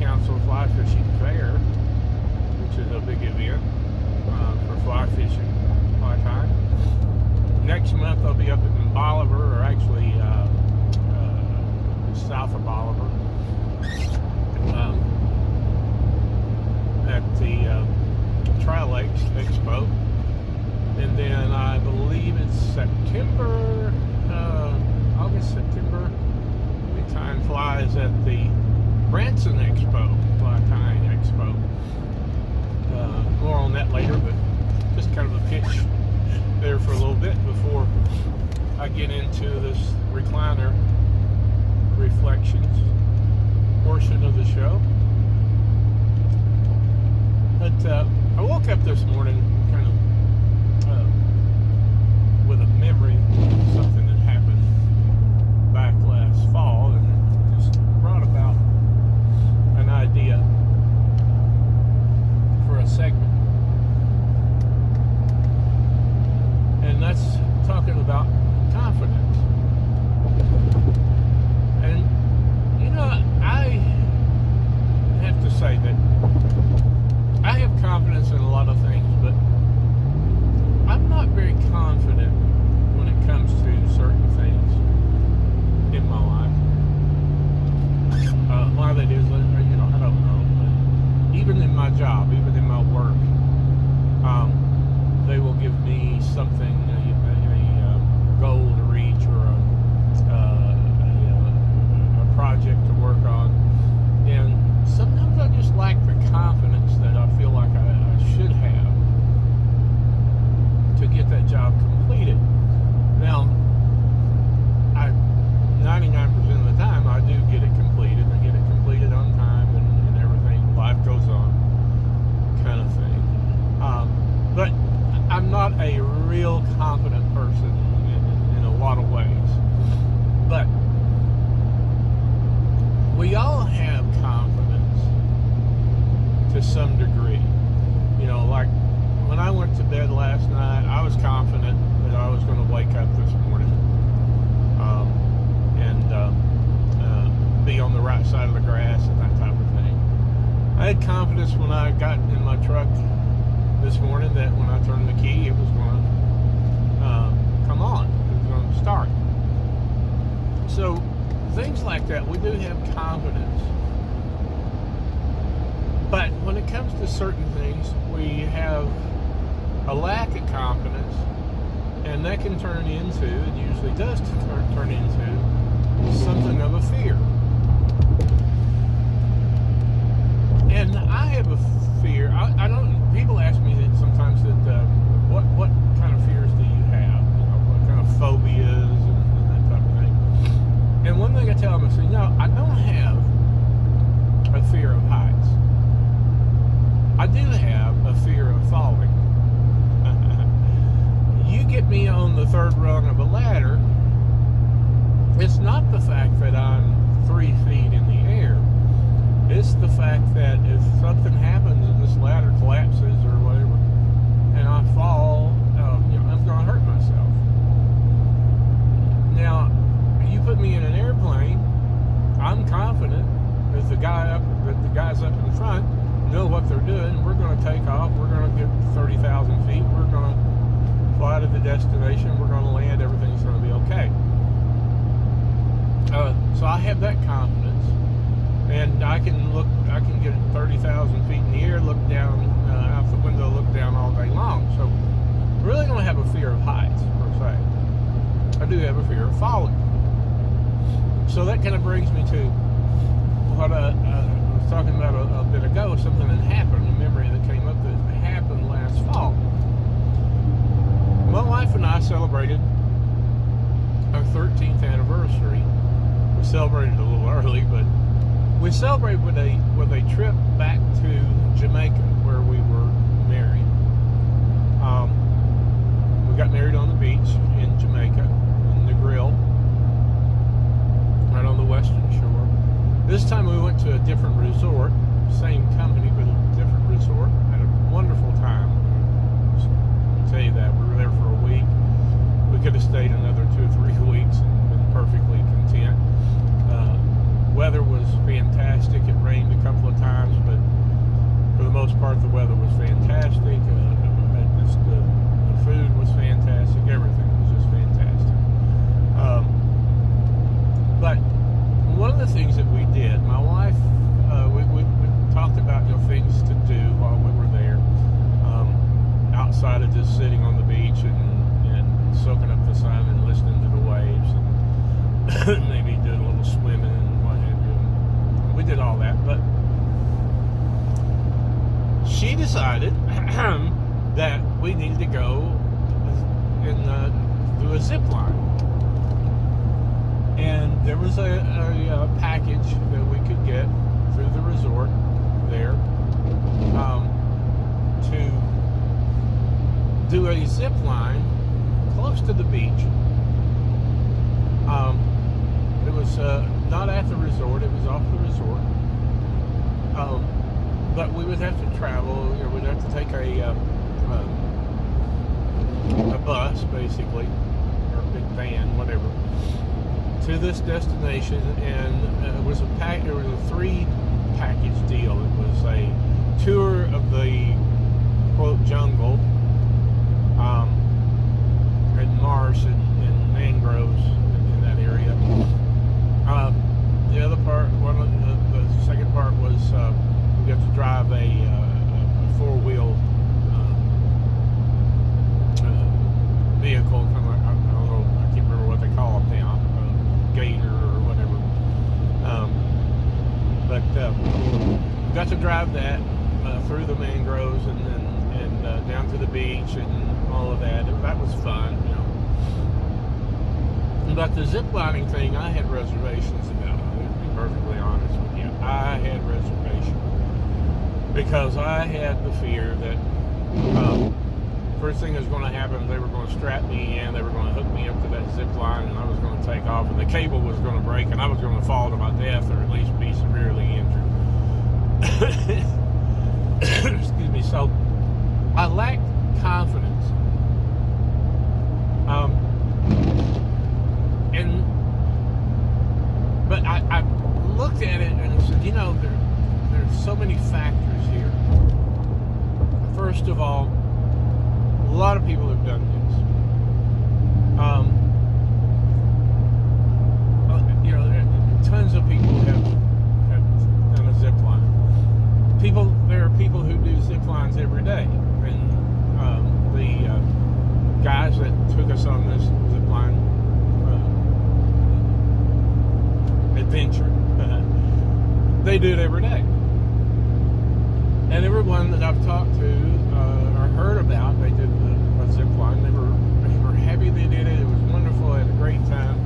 Council Fly Fishing Fair, which is a big event for fly fishing, fly tying. Next month I'll be up in Bolivar, or actually south of Bolivar, at the Tri Lakes Expo. And then I believe it's September, September, we tying flies at the Branson Expo, Fly Tying Expo. More on that later, but just kind of a pitch there for a little bit before I get into this recliner reflections portion of the show. But I woke up this morning kind of with a memory of something that happened back last fall, and it just brought about an idea for a segment. And that's talking about confidence. And you know, I have to say that I have confidence in a lot of things, but I'm not very confident when it comes to certain things in my life. Why that is, you know, I don't know. But even in my job, even in my work, they will give me something, a goal to reach, or a project to work on, and sometimes I just lack the confidence that I feel like I should have to get that job completed. Now, 99% of the time I do get it completed. I get it completed on time and everything. Life goes on, kind of thing. But I'm not a real confident person in a lot of ways. But we all have confidence to some degree. You know, like when I went to bed last night, I was confident that I was going to wake up this morning and be on the right side of the grass and that type of thing. I had confidence when I got in my truck this morning that when I turned the key, it was going to come on. It was going to start. So things like that, we do have confidence. But when it comes to certain things, we have a lack of confidence, and that can turn into, it usually does turn into something of a fear. And I have a fear. I don't. People ask me that sometimes that what kind of fears do you have? You know, what kind of phobias and that type of thing. And one thing I tell them, I say, no, I don't have a fear of heights. I do have a fear of falling. You get me on the third rung of a ladder, it's not the fact that I'm 3 feet in the air. It's the fact that if something happens and this ladder collapses or whatever, and I fall, you know, I'm going to hurt myself. Now, you put me in an airplane, I'm confident that the guys up in front know what they're doing. We're going to take off. We're going to get 30,000 feet. We're going to fly to the destination. We're going to land. Everything's going to be okay. So I have that confidence, and I can get 30,000 feet in the air, look down out the window, look down all day long. So I really don't have a fear of heights per se. I do have a fear of falling. So that kind of brings me to what I was talking about a bit ago, something that happened, a memory that came up that happened last fall. My wife and I celebrated our 13th anniversary. We celebrated a little early, but we celebrated with a trip back to Jamaica where we were married. We got married on the beach in Jamaica, in the Grill, right on the western shore. This time we went to a different resort, same company, but a different resort. Had a wonderful time. I'll tell you that. We were there for a week. We could have stayed another 2 or 3 weeks and been perfectly content. Weather was fantastic. It rained a couple of decided that we needed to go and do a zip line. And there was a package that we could get through the resort there to do a zip line close to the beach. It was not at the resort, it was off the resort. But we would have to travel, we'd have to take a bus, basically, or a big van, whatever, to this destination. And it was a 3 package deal. It was a tour of the quote jungle, and marsh and mangroves in that area. The other part, the second part was we got to drive a 4-wheel vehicle, kind of like, I don't know, I can't remember what they call them now, gator or whatever. But we got to drive that through the mangroves and down to the beach and all of that. That was fun, But the zip lining thing, I had reservations about. To be perfectly honest with you, I had reservations because I had the fear that first thing that was going to happen, they were going to strap me in, they were going to hook me up to that zip line, and I was going to take off, and the cable was going to break, and I was going to fall to my death, or at least be severely injured. Excuse me. So I lacked confidence. But I looked at it and I said, there's so many factors here. First of all, a lot of people have done this. Tons of people have done a zip line. There are people who do zip lines every day, and the guys that took us on this zip line adventure, they do it every day. And everyone that I've talked to or heard about, they did a zip line. They were happy they did it. It was wonderful. They had a great time.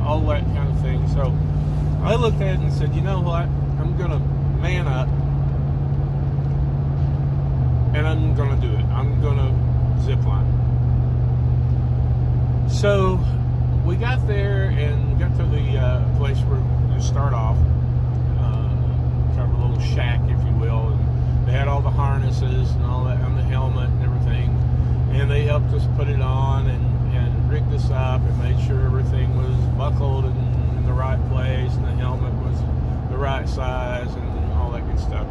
All that kind of thing. So I looked at it and said, you know what? I'm going to man up, and I'm going to do it. I'm going to zip line. So we got there and got to the place where you start off, kind of a little shack, if you will, and they had all the harnesses and all that, and the helmet and everything, and they helped us put it on and rigged us up and made sure everything was buckled and in the right place, and the helmet was the right size and all that good stuff.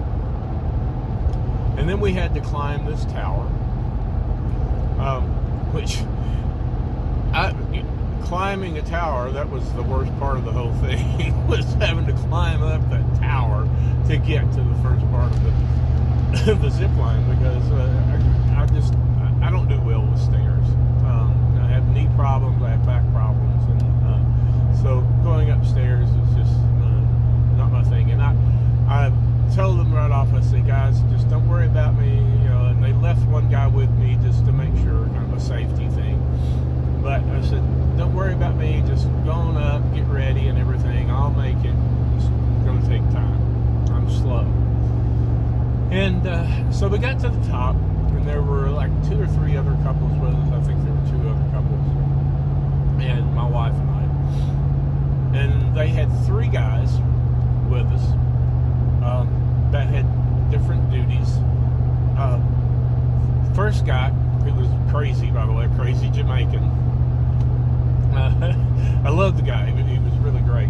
And then we had to climb this tower, which climbing a tower, that was the worst part of the whole thing, was having to climb up that tower to get to the first part of the zip line, because I don't do well with stairs. I have knee problems, I have back problems, and so going upstairs is just not my thing. And I told them right off, I said, guys, just don't worry about me, and they left one guy with me just to make sure, kind of a safety thing. But I said, don't worry about me, just go on up, get ready and everything, I'll make it. It's going to take time. I'm slow. And so we got to the top, and there were like 2 or 3 other couples with us. I think there were 2 other couples, and my wife and I. And they had 3 guys with us that had different duties. First guy, who was crazy, by the way, crazy Jamaican. I loved the guy. He was really great.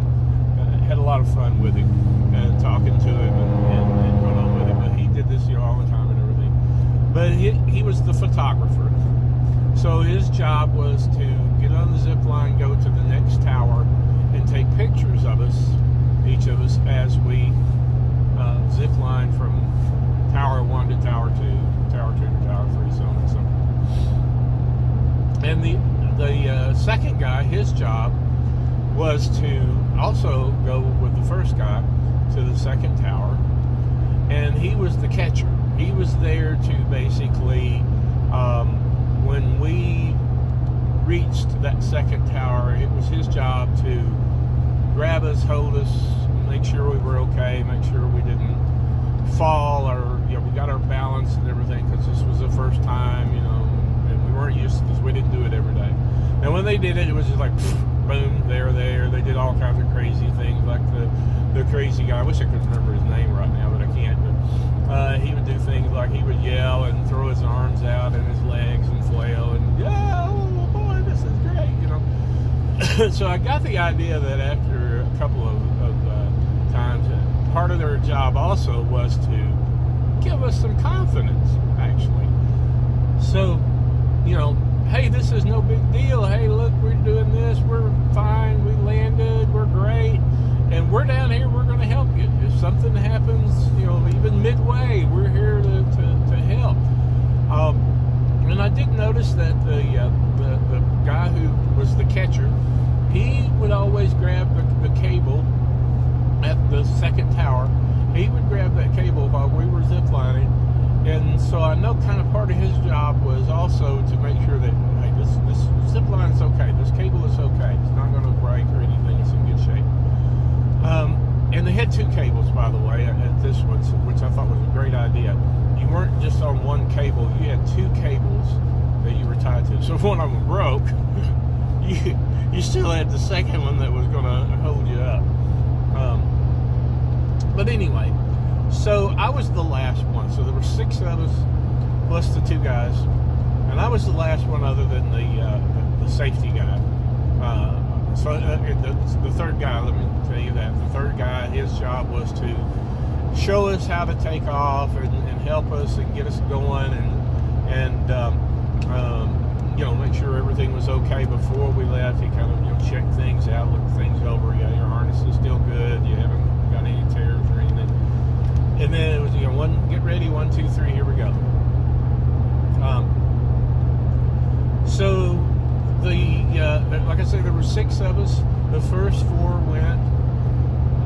Had a lot of fun with him and talking to him and going on with him. But he did this, all the time and everything. But he was the photographer. So his job was to get on the zip line, go to the next tower, and take pictures of us, each of us, as we zip line from Tower 1 to Tower 2, Tower 2 to Tower 3, so on and so forth. And the second guy, his job was to also go with the first guy to the second tower and he was the catcher. He was there to basically, when we reached that second tower, it was his job to grab us, hold us, make sure we were okay, make sure we didn't fall, or we got our balance and everything, because this was the first time, and we weren't used to this. We didn't do it every day. And when they did it, it was just like boom, there. They did all kinds of crazy things, like the crazy guy. I wish I could remember his name right now, but I can't. But he would do things like he would yell and throw his arms out and his legs and flail and oh boy, this is great, So I got the idea that after a couple of times, part of their job also was to give us some confidence, actually. So, hey, this is no big deal. Hey, look, we're doing this. We're fine. We landed. We're great. And we're down here. We're going to help you. If something happens, even midway, we're here to help. And I did notice that the guy who was the catcher, he would always grab the cable at the second tower. He would grab that cable while we were ziplining. And so I know kind of part of his job was also to make sure that, hey, this zip line is okay. This cable is okay. It's not going to break or anything. It's in good shape. And they had two cables, by the way, at this one, which I thought was a great idea. You weren't just on one cable. You had two cables that you were tied to. So if one of them broke, you still had the second one that was going to hold you up. But anyway, so I was the last one. So there were 6 of us plus the 2 guys, and I was the last one other than the safety guy. So the third guy, let me tell you that the third guy, his job was to show us how to take off and help us and get us going and make sure everything was okay before we left. He kind of checked things out, looked things over. Yeah, your harness is still good. You haven't got any tears or anything. And then it was get ready, 1, 2, 3, here we go. So like I said, there were 6 of us. The first 4 went,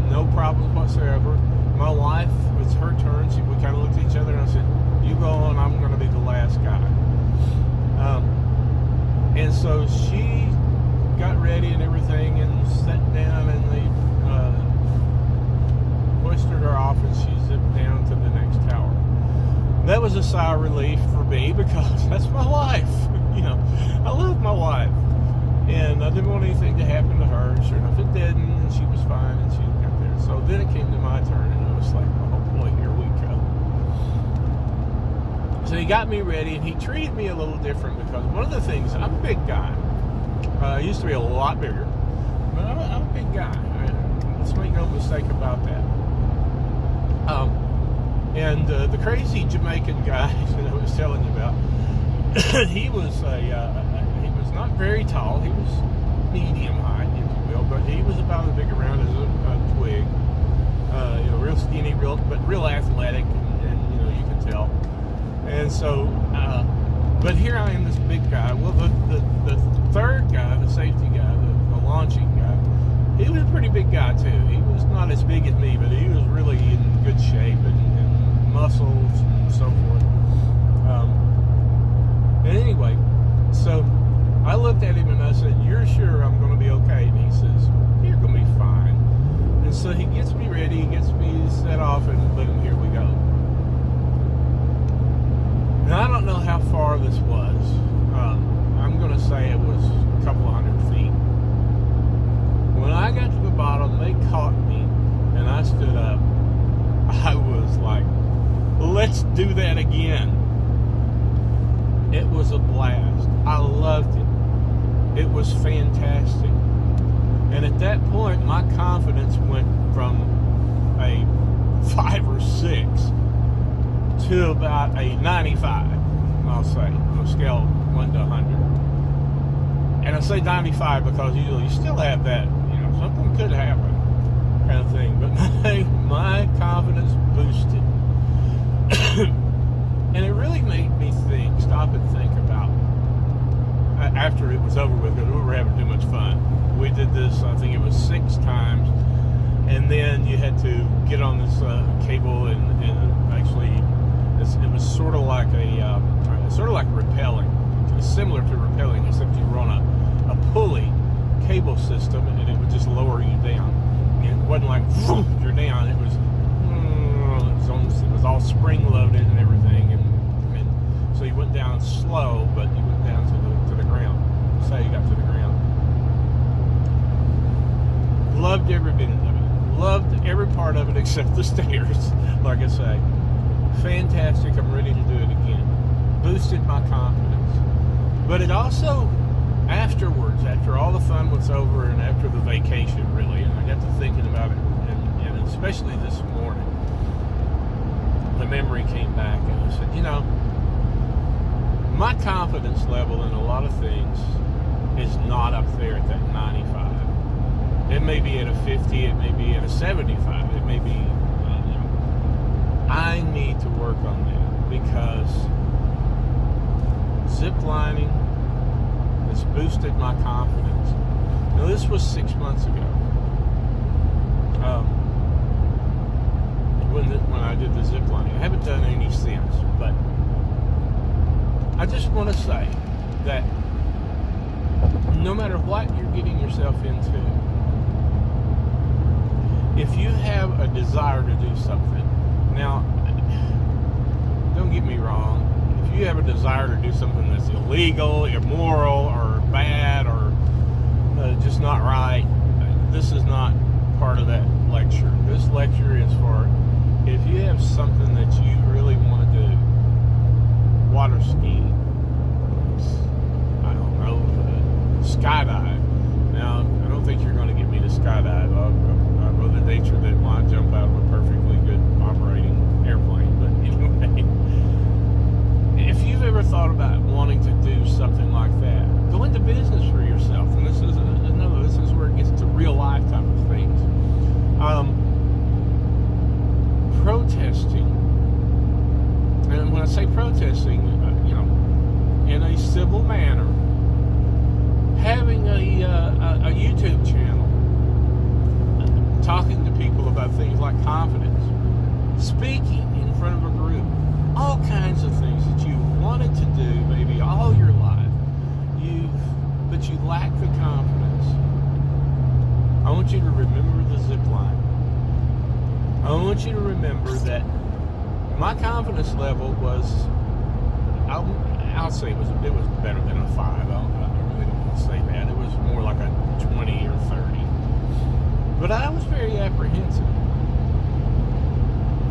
no problems whatsoever. My wife, it's her turn. We kind of looked at each other and I said, "You go on. I'm going to be the last guy." And so she got ready and everything and sat down, and they hoisted her off, and she zipped down to the next tower. That was a sigh of relief for me, because that's my wife. I love my wife, and I didn't want anything to happen to her. Sure enough, it didn't, and she was fine, and she got there. So then it came to my turn, and I was like, "Oh boy, here we go." So he got me ready, and he treated me a little different, because one of the things, I'm a big guy. I used to be a lot bigger, but I'm a big guy. Let's make no mistake about that. And the crazy Jamaican guy that I was telling you about, he was not very tall. He was medium height, if you will, but he was about as big around as a twig. Real skinny, but real athletic, and you can tell. And so, but here I am, this big guy. Well, the third guy, the safety guy, the launching guy, he was a pretty big guy too. He was not as big as me, but he was really in good shape and muscles and so forth. And anyway, so I looked at him and I said, "You're sure I'm going to be okay?" And he says, "You're going to be fine." And so he gets me ready, he gets me set off, and boom, here we go. Now, I don't know how far this was. I'm going to say it was a couple of 100 feet. When I got to the bottom, they caught me, and I stood up. I was like, "Let's do that again." It was a blast. I loved it. It was fantastic. And at that point, my confidence went from a 5 or 6 to about a 95, I'll say, on a scale of 1 to 100. And I say 95 because you still have that, something could happen kind of thing. But my confidence boosted. And it really made me stop and think about, after it was over with, because we were having too much fun. We did this, I think it was 6 times, and then you had to get on this cable and similar to rappelling, except you were on a pulley cable system, and it would just lower you down. And it wasn't like you're down. It was all spring loaded and everything, and so you went down slow, but you went down to the ground. That's how you got to the ground. Loved every bit of it. Loved every part of it except the stairs. Like I say, fantastic. I'm ready to do it again. Boosted my confidence. But it also, afterwards, after all the fun was over and after the vacation, really, and I got to thinking about it, and especially this morning, the memory came back, and I said, my confidence level in a lot of things is not up there at that 95. It may be at a 50, it may be at a 75, it may be, I need to work on that, because ziplining has boosted my confidence. Now, this was 6 months ago. When I did the ziplining. I haven't done any since, but I just want to say that no matter what you're getting yourself into, if you have a desire to do something, now, don't get me wrong, if you have a desire to do something that's illegal, immoral, or bad, or just not right, this is not part of that lecture. This lecture is for if you have something that you really want to do. Water skiing, I don't know, skydive. Now, I don't think you're going to get me to skydive. I'd rather nature than want to jump out of a perfectly good operating airplane. But anyway, if you've ever thought about wanting to do something like that, go into business for yourself. And this is where it gets to real life type of things. Protesting, and when I say protesting, in a civil manner, having a YouTube channel, talking to people about things like confidence, speaking in front of a group, all kinds of things that you wanted to do maybe all your life, but you lack the confidence. I want you to remember the zip line. I want you to remember that my confidence level was, I'll say it was better than a 5. I really don't want to say that. It was more like a 20 or 30. But I was very apprehensive.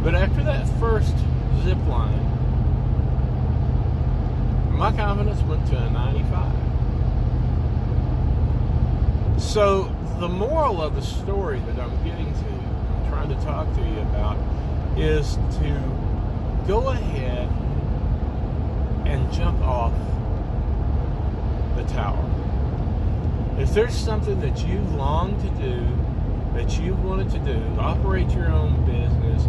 But after that first zip line, my confidence went to a 95. So the moral of the story that I'm getting to, I'm trying to talk to you about, is to go ahead and jump off the tower. If there's something that you've longed to do, that you've wanted to do, operate your own business,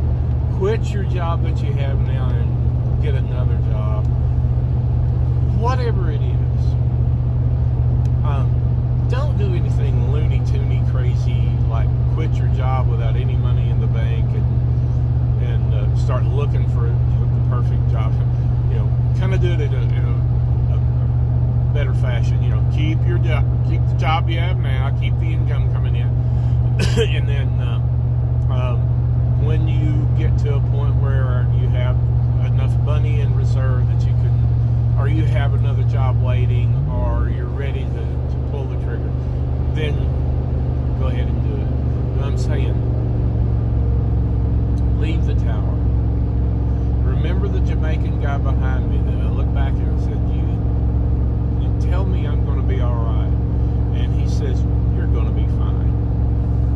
quit your job that you have now and get another job, whatever it is, don't do anything loony toony crazy like quit your job without any money in the bank and start looking for the perfect job. Kind of do it in a better fashion. Keep your job, keep the job you have now, keep the income coming in, and then when you get to a point where you have enough money in reserve that you can, or you have another job waiting, or you're ready to pull the trigger, then go ahead and do it. But I'm saying, leave the tower. Remember the Jamaican guy behind me that I looked back at and said, you tell me I'm going to be all right. And he says, you're going to be fine.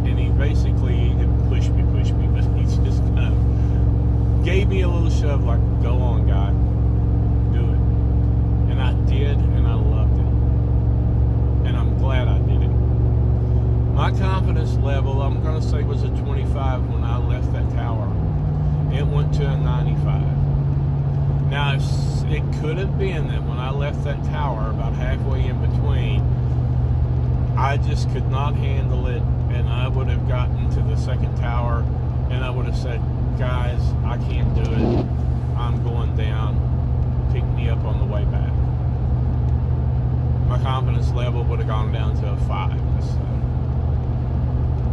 And he didn't push me, but he just kind of gave me a little shove like, go on, guy, do it. And I did, and I loved it. And I'm glad I did it. My confidence level, I'm going to say, was a 25 when I left that tower. It went to a 95. Now, it could have been that when I left that tower, about halfway in between, I just could not handle it, and I would have gotten to the second tower, and I would have said, guys, I can't do it. I'm going down. Pick me up on the way back. my confidence level would have gone down to a 5.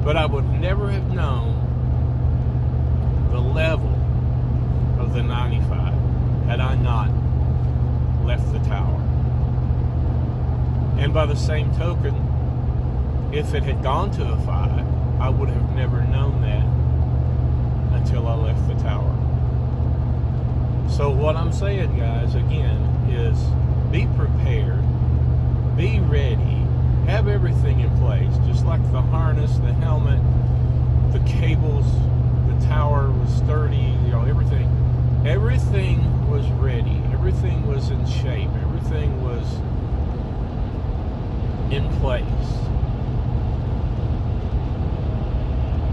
But I would never have known the level of the 95 had I not left the tower. And by the same token, if it had gone to a 5, I would have never known that until I left the tower. So what I'm saying, guys, again, is be prepared, be ready, have everything in place, just like the harness, the helmet, the cables, the tower was sturdy, everything. Everything was ready. Everything was in shape. Everything was in place.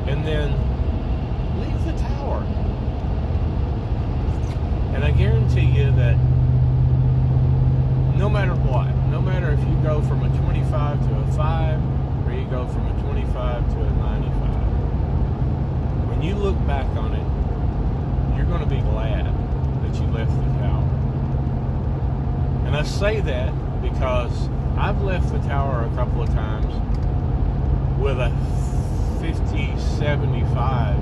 And then leave the tower. And I guarantee you that no matter what, no matter if you go from a 25 to a 5, or you go from a 25 to a 95, when you look back on it, you're going to be glad that you left the tower. And I say that because I've left the tower a couple of times with a 50, 75,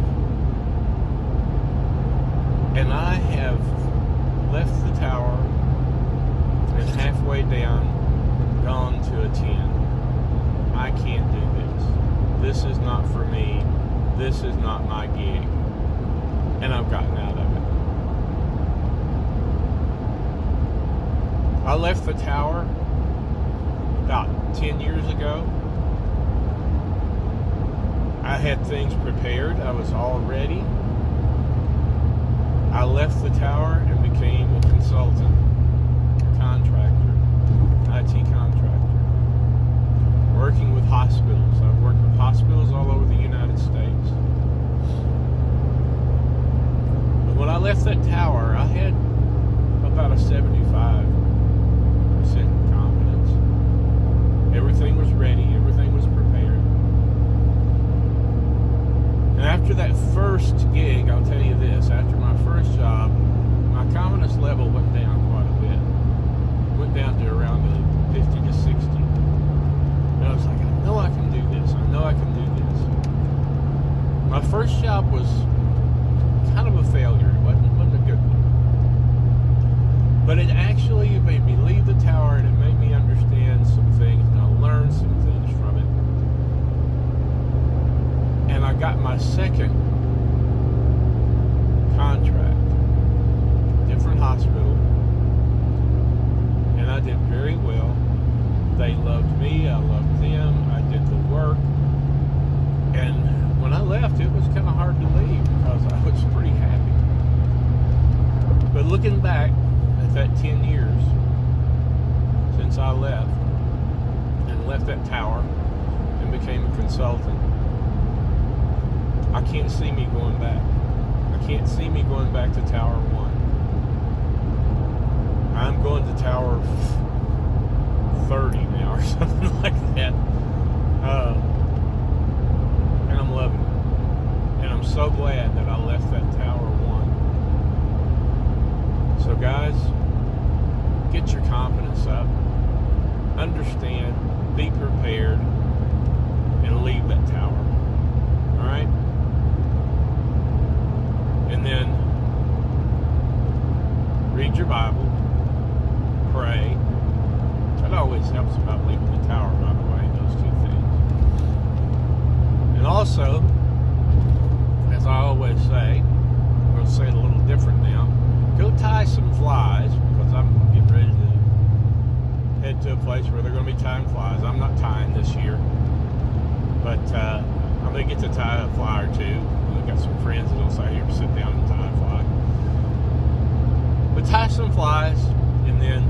and I have left the tower and halfway down gone to a 10. I can't do this. This is not for me. This is not my gig. And I've gotten out of it. I left the tower about 10 years ago. I had things prepared. I was all ready. I left the tower and became a consultant, a contractor, IT contractor, working with hospitals. I've worked with hospitals all over the United States. But when I left that tower, I had about a 75% confidence. Everything was ready. Everything was prepared. And after that first gig, I'll tell you this, after my first job, my confidence level went down quite a bit. Went down to around the 50 to 60. And I was like, I know I can do this. I know I can do this. My first job was kind of a failure. It wasn't a good one. But it actually made me leave the tower, and it made me understand some things, and I learned some things from it. And I got my second contract, different hospital, and I did very well. They loved me, I loved them, I did the work, and when I left, it was kind of hard to leave because I was pretty happy. But looking back at that 10 years since I left that tower and became a consultant, I can't see me going back. I can't see me going back to Tower 1. I'm going to Tower 30 now or something like that. And I'm loving it. And I'm so glad that I left that Tower 1. So guys, get your confidence up. Understand, be prepared, and leave that tower. Alright? And then read your Bible, pray. That always helps about leaving the tower, by the way, those two things. And also, as I always say, I'm going to say it a little different now, go tie some flies, because I'm getting ready to head to a place where they're going to be tying flies. I'm not tying this year, but I'm going to get to tie a fly or two. I've got some friends that'll say, here, sit down and tie a fly. But tie some flies, and then